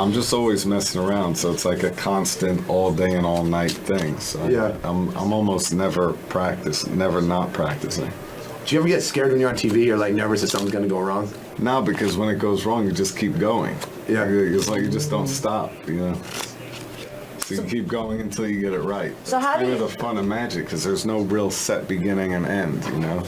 I'm just always messing around, so it's like a constant all day and all night thing. So Yeah. I'm almost never not practicing. Do you ever get scared when you're on TV or like nervous that something's gonna go wrong? No, because when it goes wrong, you just keep going. Yeah. It's like you just don't stop, you know. So you keep going until you get it right. So how do That's you- kind of the fun of magic, because there's no real set beginning and end, you know.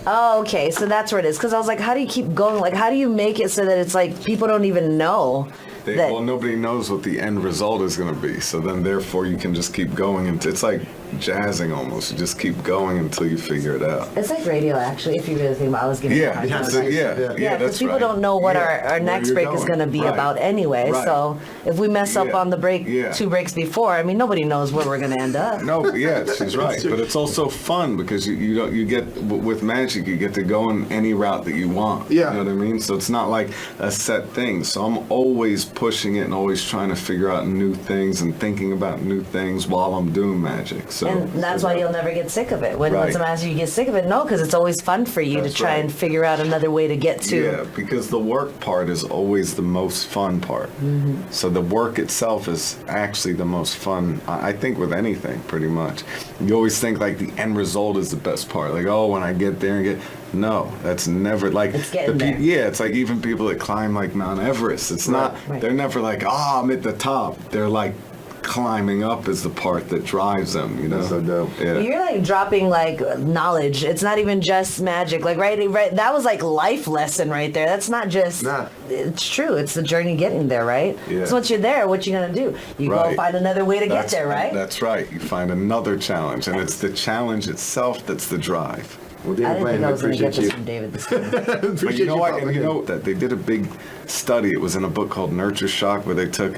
Oh, okay. So that's where it is. Because I was like, how do you keep going? Like, how do you make it so that it's like people don't even know? Well, nobody knows what the end result is going to be. So then, therefore, you can just keep going. And it's like jazzing almost. You just keep going until you figure it out. It's like radio, actually, if you really think about it. I was giving you a hard time. Yeah, because that's people right. don't know what Yeah, our next where break you're is going to be Right. about anyway. Right. So if we mess up Yeah. on the break, Yeah. 2 breaks before, I mean, nobody knows where we're going to end up. No, yeah, she's right. But it's also fun because you get with magic, you get to go in any route that you want. Yeah. You know what I mean? So it's not like a set thing. So I'm always pushing it and always trying to figure out new things and thinking about new things while I'm doing magic. So And that's why you'll never get sick of it. When Right. someone asks you, you get sick of it? No, because it's always fun for you That's to try right. and figure out another way to get to. Yeah, because the work part is always the most fun part. Mm-hmm. So the work itself is actually the most fun, I think, with anything, pretty much. You always think, like, the end result is the best part. Like, oh, when I get there and get... No, that's never, like... It's getting there. Yeah, it's like even people that climb, like, Mount Everest. It's not... Right. They're never like, oh, I'm at the top. They're like... climbing up is the part that drives them, you know. That's so dope. Yeah. You're like dropping like knowledge. It's not even just magic. Like right. That was like life lesson right there. That's not just. Nah. It's true. It's the journey getting there, right? Yeah. So once you're there, what you gonna do? You go Right. find another way to get That's- there, right? That's right. You find another challenge, and it's the challenge itself that's the drive. Well, I David didn't Blaine, think I was gonna get appreciate this you. from David this time. But Appreciate you know what? popping And you in. know that they did a big study. It was in a book called Nurture Shock, where they took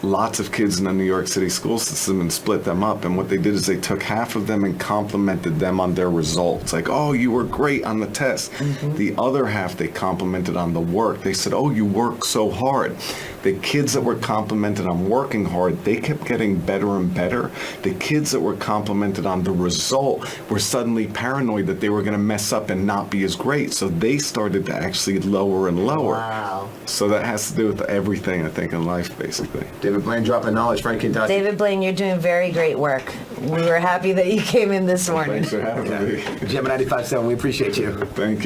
lots of kids in the New York City school system and split them up. And what they did is they took half of them and complimented them on their results. Like, oh, you were great on the test. The other half they complimented on the work. They said, oh, you work so hard. The kids that were complimented on working hard, they kept getting better and better. The kids that were complimented on the result were suddenly paranoid that they were going to mess up and not be as great. So they started to actually lower and lower. Wow. So that has to do with everything, I think, in life, basically. David Blaine dropping knowledge, Frank Kentucky. David Blaine, you're doing very great work. We were happy that you came in this morning. Thanks for having me. Gemini 95.7, we appreciate you. Thank you.